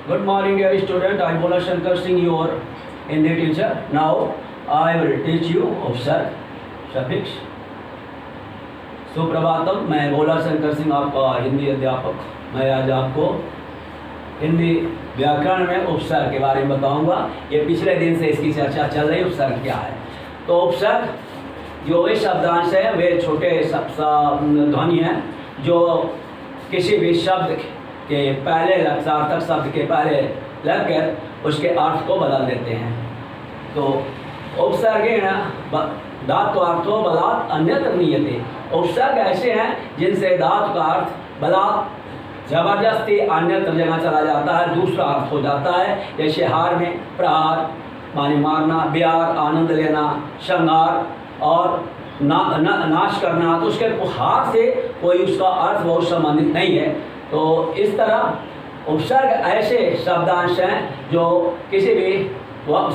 Good morning, dear student. I am Bhola Shankar Singh, your Hindi teacher. Now I will teach you उपसर्ग suffix. Suprabhatam, मैं भोला शंकर सिंह आपका हिंदी अध्यापक। मैं आज आपको हिंदी व्याकरण में उपसर्ग के बारे में बताऊंगा। ये पिछले दिन से इसकी चर्चा चल रही। उपसर्ग क्या है? तो उपसर्ग जो वे शब्दांश है वे छोटे ध्वनि हैं जो किसी भी शब्द के पहले सार्थक शब्द के पहले लगकर उसके अर्थ को बदल देते हैं। तो उपसर्गेण धातु अर्थो बलात् अन्यत्र नीयते। उपसर्ग ऐसे हैं जिनसे धातु का अर्थ बलात् जबरदस्ती अन्यत्र जगह चला जाता है, दूसरा अर्थ हो जाता है। जैसे हार में प्रहार माने मारना, ब्यार आनंद लेना, श्रृंगार और नाश करना, तो उसके हार से कोई उसका अर्थ बहुत संबंधित नहीं है। तो इस तरह उपसर्ग ऐसे शब्दांश हैं जो किसी भी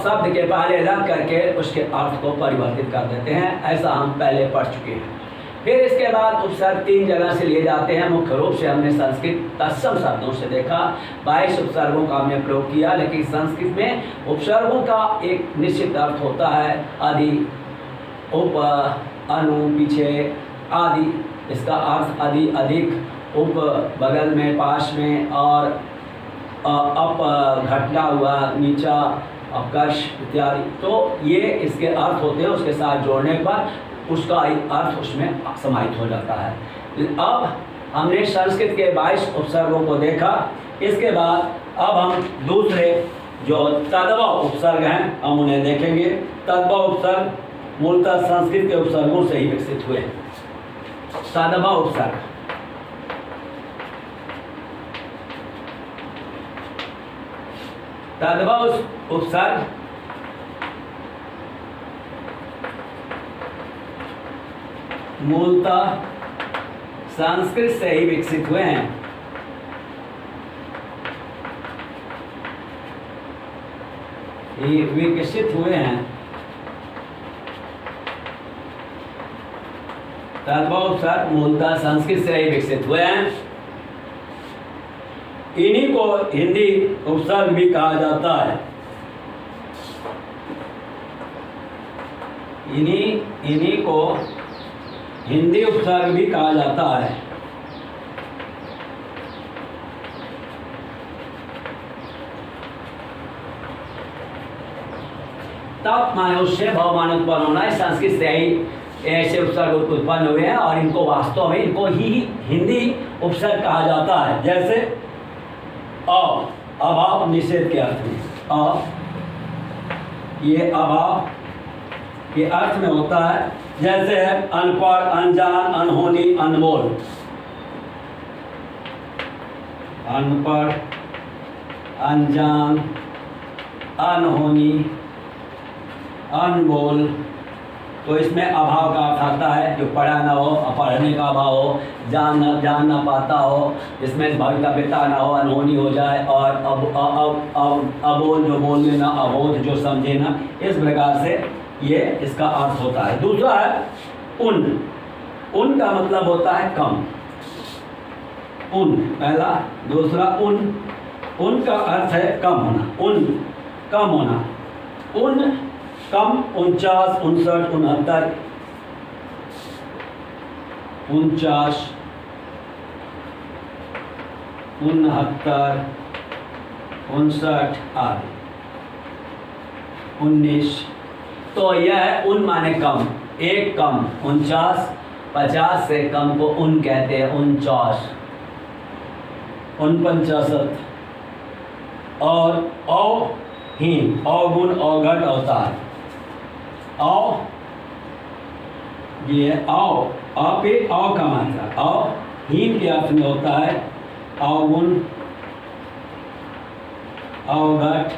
शब्द के पहले लग करके उसके अर्थ को परिवर्तित कर देते हैं। ऐसा हम पहले पढ़ चुके हैं। फिर इसके बाद उपसर्ग तीन जगह से लिए जाते हैं। मुख्य रूप से हमने संस्कृत तत्सम शब्दों से देखा, 22 उपसर्गों का हमने प्रयोग किया। लेकिन संस्कृत में उपसर्गों का एक निश्चित अर्थ होता है। आदि, उप, अनु, पीछे, आदि। इसका अर्थ आदि, अधिक, उप बगल में, पास में, और अप घटना हुआ, नीचा, अपकर्ष इत्यादि। तो ये इसके अर्थ होते हैं। उसके साथ जोड़ने पर उसका अर्थ उसमें समाहित हो जाता है। अब हमने संस्कृत के 22 उपसर्गों को देखा। इसके बाद अब हम दूसरे जो तद्भव उपसर्ग हैं हम उन्हें देखेंगे। तद्भव उपसर्ग मूलतः संस्कृत के उपसर्गों से ही विकसित हुए। तद्भव उपसर्ग, तद्भव उपसर्ग मूलतः संस्कृत से ही विकसित हुए हैं। विकसित हुए हैं। तद्भव उपसर्ग मूलतः संस्कृत से ही विकसित हुए हैं। इन्हीं को हिंदी उपसर्ग भी कहा जाता है। इन्हीं को हिंदी उपसर्ग भी कहा जाता है। तप माने उससे, भव माने उत्पन्न होना है। संस्कृत से ही ऐसे उपसर्ग उत्पन्न हुए हैं और इनको वास्तव में इनको ही हिंदी उपसर्ग कहा जाता है। जैसे अभाव निषेध के अर्थ में, ये अभाव के अर्थ में होता है। जैसे है अनपढ़, अनजान, अनहोनी, अनमोल। अनपढ़, अनजान, अनहोनी, अनमोल। तो इसमें अभाव का अर्थ आता है जो पढ़ा ना हो, पढ़ने का अभाव हो, जान ना पाता हो, इसमें भवितव्यता ना हो, अनहोनी हो जाए, और अबोध जो बोलने ना, अबोध जो समझे ना, इस प्रकार से ये इसका अर्थ होता है। दूसरा है उन। उन का मतलब होता है कम। उन पहला। दूसरा उन। उन का अर्थ है कम होना। उन कम होना। उन कम 49, 59, 69, 49, 69, 59 आदि। 19। तो यह है उन माने कम, एक कम। 49, 50 से कम को उन कहते हैं। 49, 49। और औहीन, अवगुण, अवघट, अवतार। ये पे का मात्रा। हीन के अर्थ में होता है अवगुण, अवघट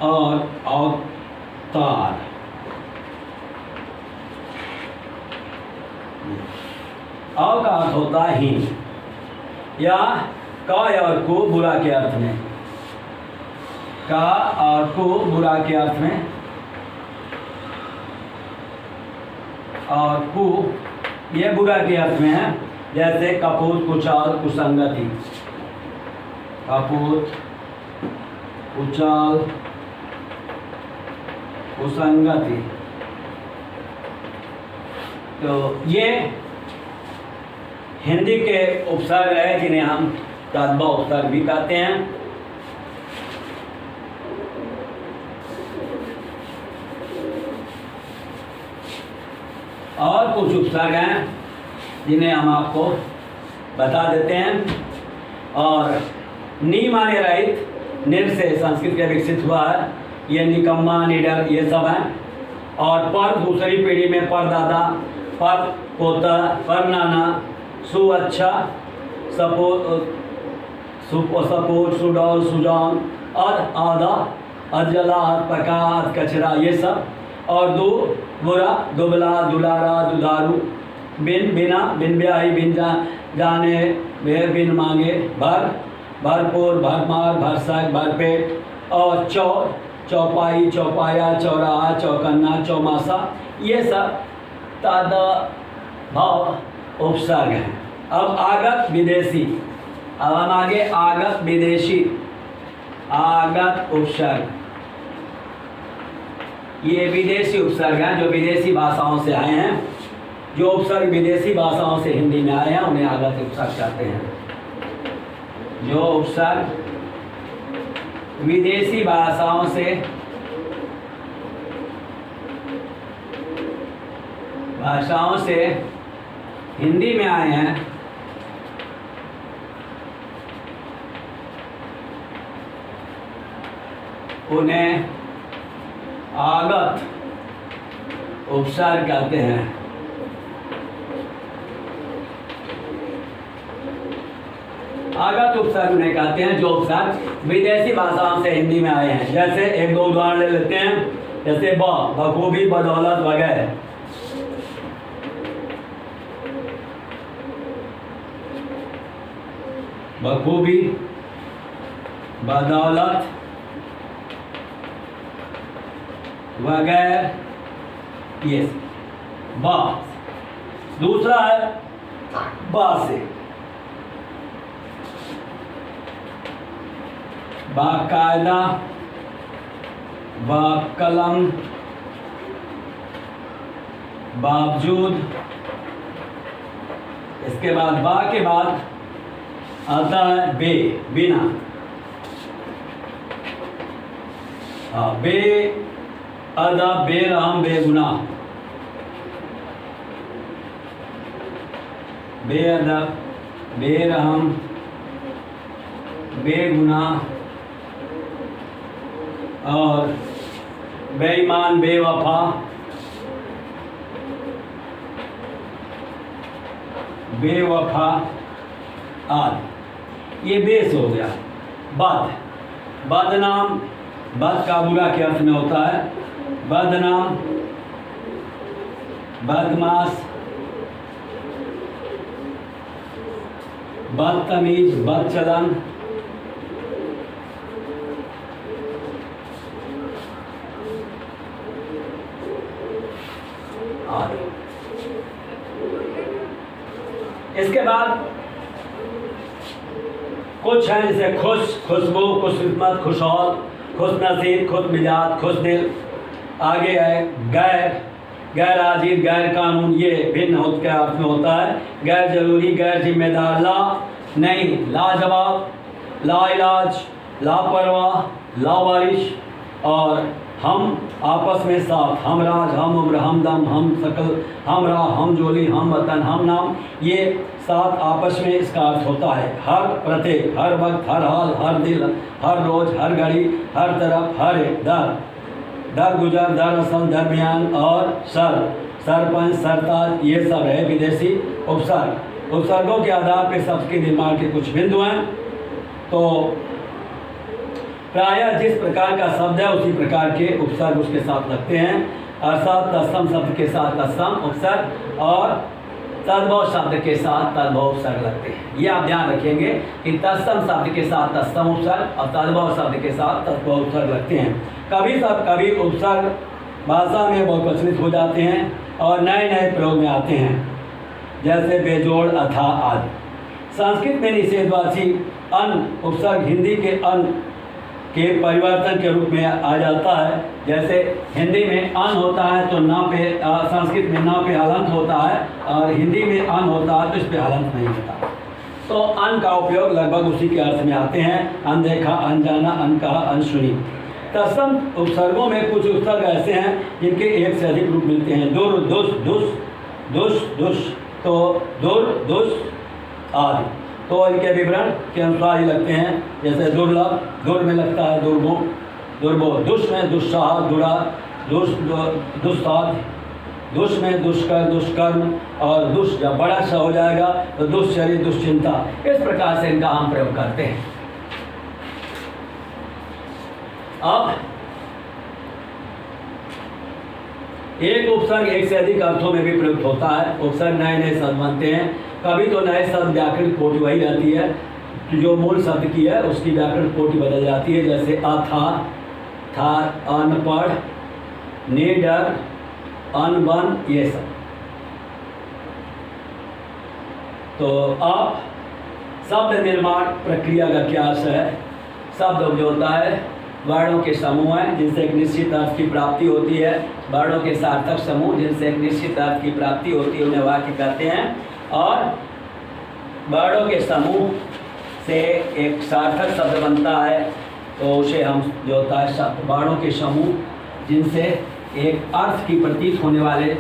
और अवतार। का अर्थ होता है हीन, या का और को बुरा के अर्थ में। का और को बुरा के अर्थ में, और को ये बुरा के अर्थ में है। जैसे कपूत, कुचाल, कुसंगति। कपूत, कुचाल, कुसंगति। तो ये हिंदी के उपसर्ग है जिन्हें हम तद्भव उपसर्ग भी कहते हैं। और कुछ उपसर्ग हैं जिन्हें हम आपको बता देते हैं। और नी माने रहित, निर से संस्कृत के विकसित हुआ है, ये निकम्मा, निडर, ये सब हैं। और पर दूसरी पीढ़ी में परदादा, पर पोता, पर नाना, सु अच्छा, सपोर्ट, सुडौल, सुजान, अध आधा, अजला, अध पका, अध कचरा, ये सब। और दो बुरा, दुबला, दुलारा, दुधारू, बिन बिना, बिन ब्याही, बिन जाने, बिन मांगे, भर, भरपूर, भरमार, भरसक, भरपेट। और चौपाई, चौपाया, चौराहा, चौकन्ना, चौमासा, ये सब तद्भव उपसर्ग हैं। अब आगत विदेशी, अब हम आगे आगत विदेशी, आगत उपसर्ग। ये विदेशी उपसर्ग हैं जो विदेशी भाषाओं से आए हैं। जो उपसर्ग विदेशी भाषाओं से हिंदी में आए हैं उन्हें आगत उपसर्ग कहते हैं। जो उपसर्ग विदेशी भाषाओं से हिंदी में आए हैं उन्हें आगत उपसर्ग कहते हैं। आगत उपसर्ग उन्हें कहते हैं जो उपसर्ग विदेशी भाषाओं से हिंदी में आए हैं। जैसे एक दो उदाहरण ले लेते हैं। जैसे बखूबी, बदौलत वगैरह। बखूबी, बदौलत वगैरह, ये बा। दूसरा है बा से बाकायदा, बाकलम, बावजूद। इसके बाद बा के बाद आता है बे, बिना। बे अदब, बेरहम, बेगुनाह। बेअदब, बेरहम, बेगुनाह। और बेईमान, बेवफा, बेवफा आदि। ये बेस हो गया। बद, बदनाम, बद का बुरा के अर्थ में होता है। बदनाम, बदमाश, बदतमीज, बदचलन। इसके बाद कुछ हैं जैसे खुश, खुशबू, खुशकिस्मत, खुशहाल, खुशनसीब, खुश मिजाज, खुश दिल। आगे है गैर, गैर हाजिर, गैर कानून, ये भिन्न होते के अर्थ में होता है। गैर जरूरी, गैर जिम्मेदार, ला नहीं, लाजवाब, लाइलाज, लापरवाह, लावारिश। और हम आपस में साथ, हम राज, हम उम्र, हम दम, हम शकल, हम राह, हम जोली, हम वतन, हम नाम। ये साथ आपस में इसका अर्थ होता है हर, प्रत्येक, हर वक्त, हर हाल, हर दिल, हर रोज, हर घड़ी, हर तरफ, हर एक, दर, दर गुजर, दरअसल, दरमियान। और सर, सरपंच, सरताज, ये सब है विदेशी उपसर्ग। उपसर्गों के आधार पर शब्द के निर्माण के कुछ बिंदु हैं। तो प्रायः जिस प्रकार का शब्द है उसी प्रकार के उपसर्ग उसके साथ लगते हैं। अर्थात तत्सम शब्द के साथ तत्सम उपसर्ग और तद्भव शब्द के साथ तद्भव उपसर्ग लगते हैं। ये आप ध्यान रखेंगे कि तत्सम शब्द के साथ तत्सम उपसर्ग और तद्भव शब्द के साथ तद्भव उपसर्ग लगते हैं। कभी उपसर्ग भाषा में बहुवचनित हो जाते हैं और नए नए प्रयोग में आते हैं। जैसे बेजोड़, अथा आदि। संस्कृत में निषेधवाची अन उपसर्ग हिंदी के अन के परिवर्तन के रूप में आ जाता है। जैसे हिंदी में अन होता है तो न पे, संस्कृत में न पे हलंत होता है, और हिंदी में अन होता है तो इस पे हलंत नहीं होता। तो अन का उपयोग लगभग उसी के अर्थ में आते हैं, अनदेखा, अनजाना, अनकहा, अनसुनी। तत्सम उपसर्गों में कुछ उपसर्ग ऐसे हैं जिनके एक से अधिक रूप मिलते हैं। दुर, दुस, दुस, दुस, दुस, तो दुर, दुस आदि। तो इनके विवरण के अनुसार ही लगते हैं। जैसे दुर्लभ, दुर में लगता है दुर्गो, दुर्गो। दुष में दुस्साह, दुरा, दुस्साध, दुष में दुष्कर, दुष्कर्म, और दुष जब बड़ा सा हो जाएगा तो दुश्चर्य, दुश्चिंता। इस प्रकार से इनका हम प्रयोग करते हैं। अब एक उपसर्ग एक से अधिक अर्थों में भी प्रयुक्त होता है। उपसर्ग नए नए शब्द बनते हैं। कभी तो नए शब्द व्याकरण कोटि वही रहती है जो मूल शब्द की है, उसकी व्याकरण कोटि बदल जाती है। जैसे अथा, था, अनपढ़, निडर, अनबन, ये सब। तो अब शब्द निर्माण प्रक्रिया का क्या है? शब्द जो होता है वर्णों के समूह हैं जिनसे एक निश्चित अर्थ की प्राप्ति होती है। वर्णों के सार्थक समूह जिनसे एक निश्चित अर्थ की प्राप्ति होती है उन्हें वाक्य कहते हैं। और वर्णों के समूह से एक सार्थक शब्द बनता है तो उसे हम जो होता है वर्णों के समूह जिनसे एक अर्थ की प्रतीत होने वाले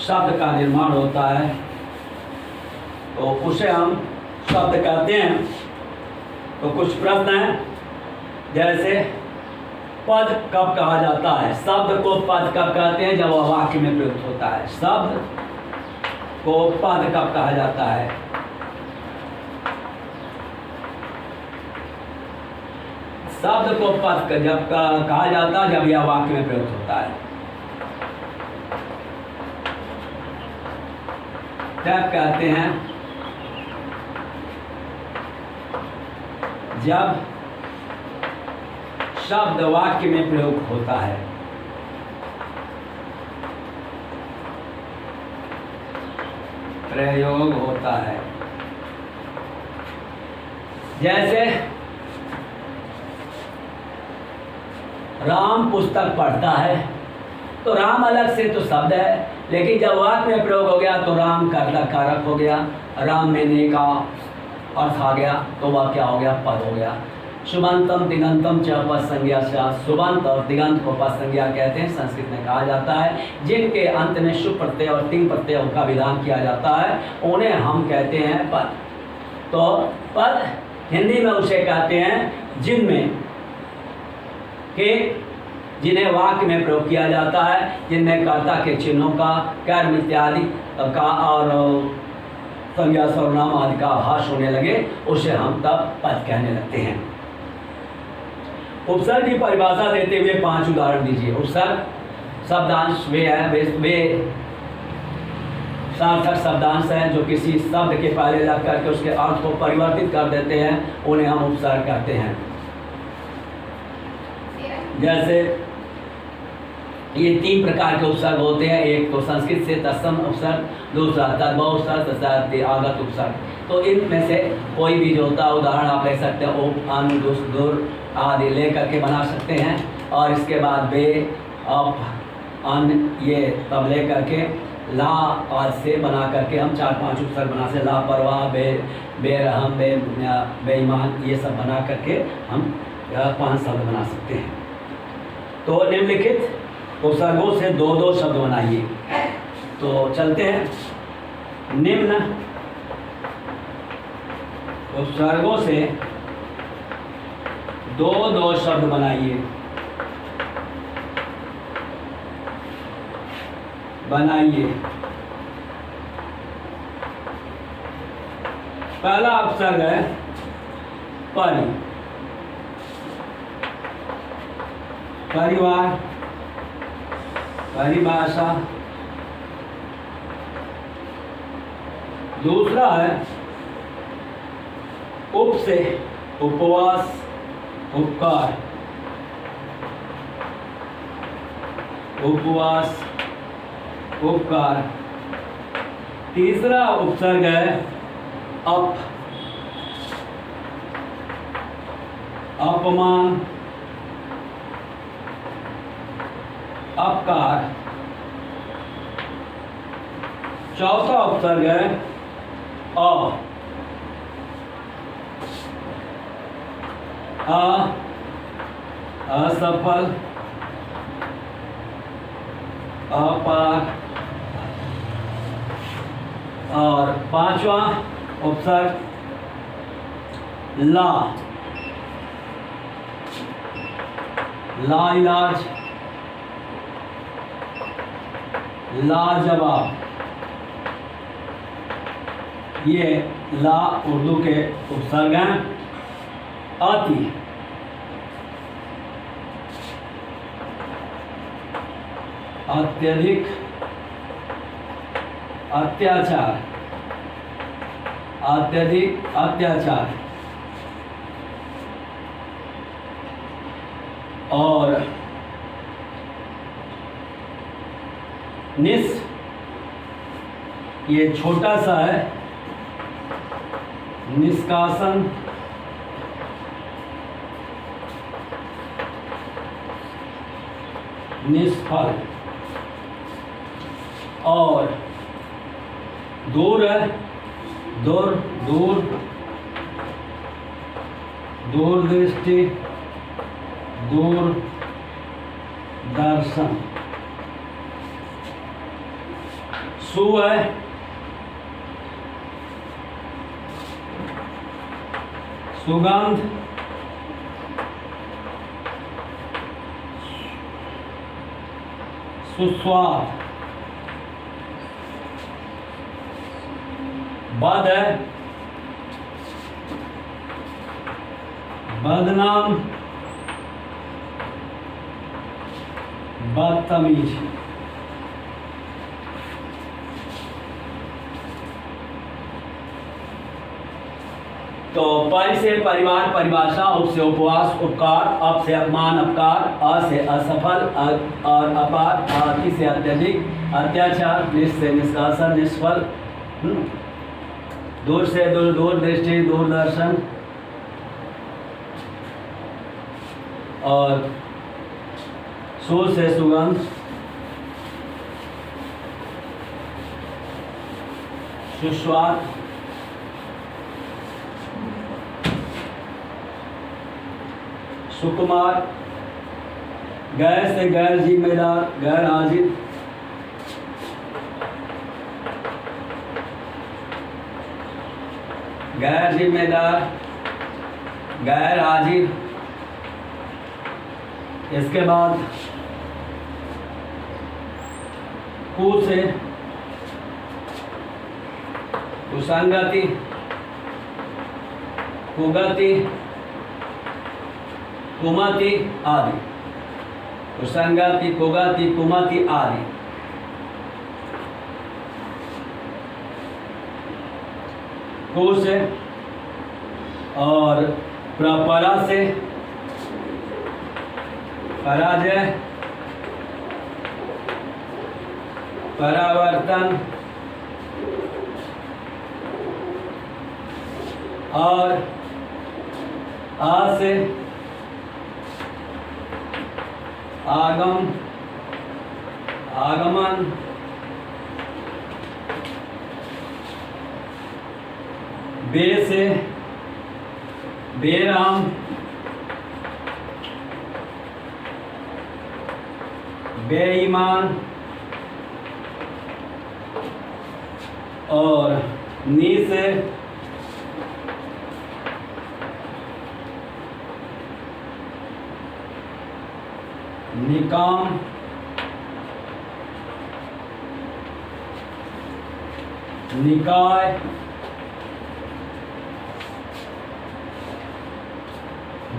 शब्द का निर्माण होता है तो उसे हम शब्द कहते हैं। तो कुछ प्रश्न हैं, जैसे पद कब कहा जाता है? शब्द को पद कब कहते हैं? जब वह वाक्य में प्रयुक्त होता है। शब्द को पद कब कहा जाता है? शब्द को पद जब कहा जाता है जब यह वाक्य में प्रयुक्त होता है। तब कहते हैं जब शब्द वाक्य में प्रयोग होता है। प्रयोग होता है। जैसे राम पुस्तक पढ़ता है तो राम अलग से तो शब्द है, लेकिन जब वाक्य में प्रयोग हो गया तो राम कर्ता कारक हो गया, राम में ने का अर्थ आ गया तो वह क्या हो गया? पद हो गया। शुभंतम दिगंतम च पद संज्ञा। शुभंत और दिगंत को पद संज्ञा कहते हैं, संस्कृत में कहा जाता है। जिनके अंत में शुभ प्रत्यय और तिंग प्रत्यय का विधान किया जाता है उन्हें हम कहते हैं पद। तो पद हिंदी में उसे कहते हैं जिनमें के जिन्हें वाक्य में प्रयोग किया जाता है, जिनमें कर्ता के चिन्हों का, कर्म इत्यादि का और संज्ञा सर्वनाम आदि का आभास होने लगे, उसे हम तब पद कहने लगते हैं। उपसर्ग की परिभाषा देते हुए 5 उदाहरण दीजिए। उपसर्ग शब्दांश वे सार्थक शब्दांश हैं जो किसी शब्द के पहले लग करके उसके अर्थ को परिवर्तित कर देते हैं, उन्हें हम उपसर्ग कहते हैं। जैसे ये 3 प्रकार के उपसर्ग होते हैं। एक तो संस्कृत से तत्सम उपसर्ग, दूसरा तद्भव उपसर्ग, तीसरा आगत उपसर्ग। तो इनमें से कोई भी जो होता है उदाहरण आप ले सकते हैं। उप, अन, दुस, दुर आदि ले करके बना सकते हैं। और इसके बाद बे, अप, अन ये तब ले करके ला आदि से बना करके हम 4-5 उपसर्ग बना सकते। लापरवाह, बेरहम, बेईमान, ये सब बना करके हम 5 शब्द बना सकते हैं। तो निम्नलिखित उपसर्गों से 2-2 शब्द बनाइए। तो चलते हैं। निम्न उपसर्गों से 2-2 शब्द बनाइए। पहला उपसर्ग है परि, परिवार, परिभाषा। दूसरा है उप से उपवास, उपकार, उपवास, उपकार। तीसरा उपसर्ग है अप, अपमान, अपकार। चौथा उपसर्ग है असफल, अपार। और पांचवा उपसर्ग ला, लाइलाज, लाजवाब। ये ला उर्दू के उपसर्ग हैं। अति, अत्यधिक, अत्याचार, अत्यधिक अत्याचार। और निस, ये छोटा सा है, निष्कासन, निष्फल। और दूर है, दूर, दूर, दूरदृष्टि, दूर दर्शन। सु है, सुगंध, सुस्वाद। बद है, बदनाम, बदतमीज। तो परि से परिवार, परिभाषा, उप से उपवास, उपकार, अप से अपमान, अपकार, अ से असफल और अपार, अति से अत्यधिक, अत्याचार, निस से निष्कासन, निष्फल, दूर से दूर, दूरदृष्टि, दूरदर्शन। और सु से सुगंध, सुस्वाद। सुकुमार, गैर से गैर जिम्मेदार, गैर हाजिर। गैर जिम्मेदार, गैर हाजिर। इसके बाद कु से कुसंगति, कुगति, कुमति आदि। कुसंगति, कुगति, कुमति आदि। कु से और परा से पराजय, परावर्तन। और आ से आगम, आगमन। बे से बेराम, बेईमान। और नी से निकाम, निकाय।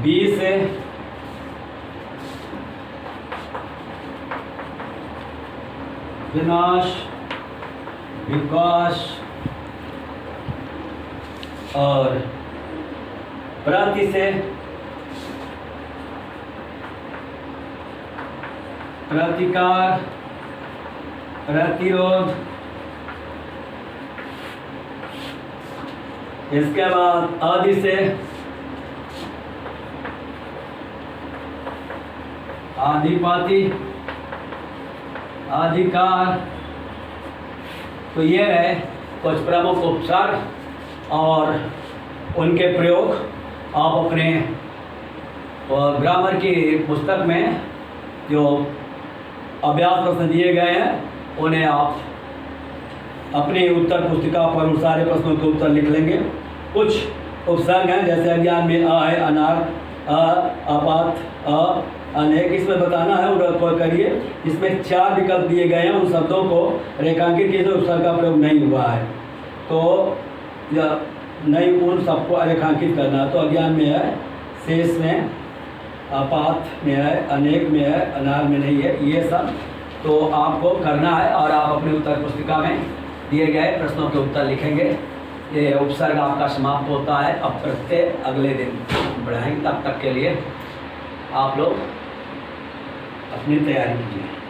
बी से विनाश, विकास। और प्रति से प्रतिकार, प्रतिरोध। इसके बाद आदि से आदिपाती, आदिकार। तो ये है कुछ प्रमुख उपसर्ग और उनके प्रयोग। आप अपने ग्रामर की पुस्तक में जो अभ्यास प्रश्न दिए गए हैं उन्हें आप अपनी उत्तर पुस्तिका पर उन सारे प्रश्नों के उत्तर लिख लेंगे। कुछ उपसर्ग हैं जैसे अज्ञान में अ है, अनार, अपात, अनेक, इसमें बताना है और करिए। इसमें 4 विकल्प दिए गए हैं, उन शब्दों को रेखांकित कीजिए उपसर्ग का प्रयोग नहीं हुआ है तो नहीं उन सबको रेखांकित करना। तो अज्ञान में है, शेष में, अपात में है, अनेक में है, अनार में नहीं है, ये सब तो आपको करना है और आप अपनी उत्तर पुस्तिका में दिए गए प्रश्नों के उत्तर लिखेंगे। ये उपसर्ग आपका समाप्त होता है। अब प्रत्येक अगले दिन बढ़ाएंगे, तब तक के लिए आप लोग अपनी तैयारी कीजिए।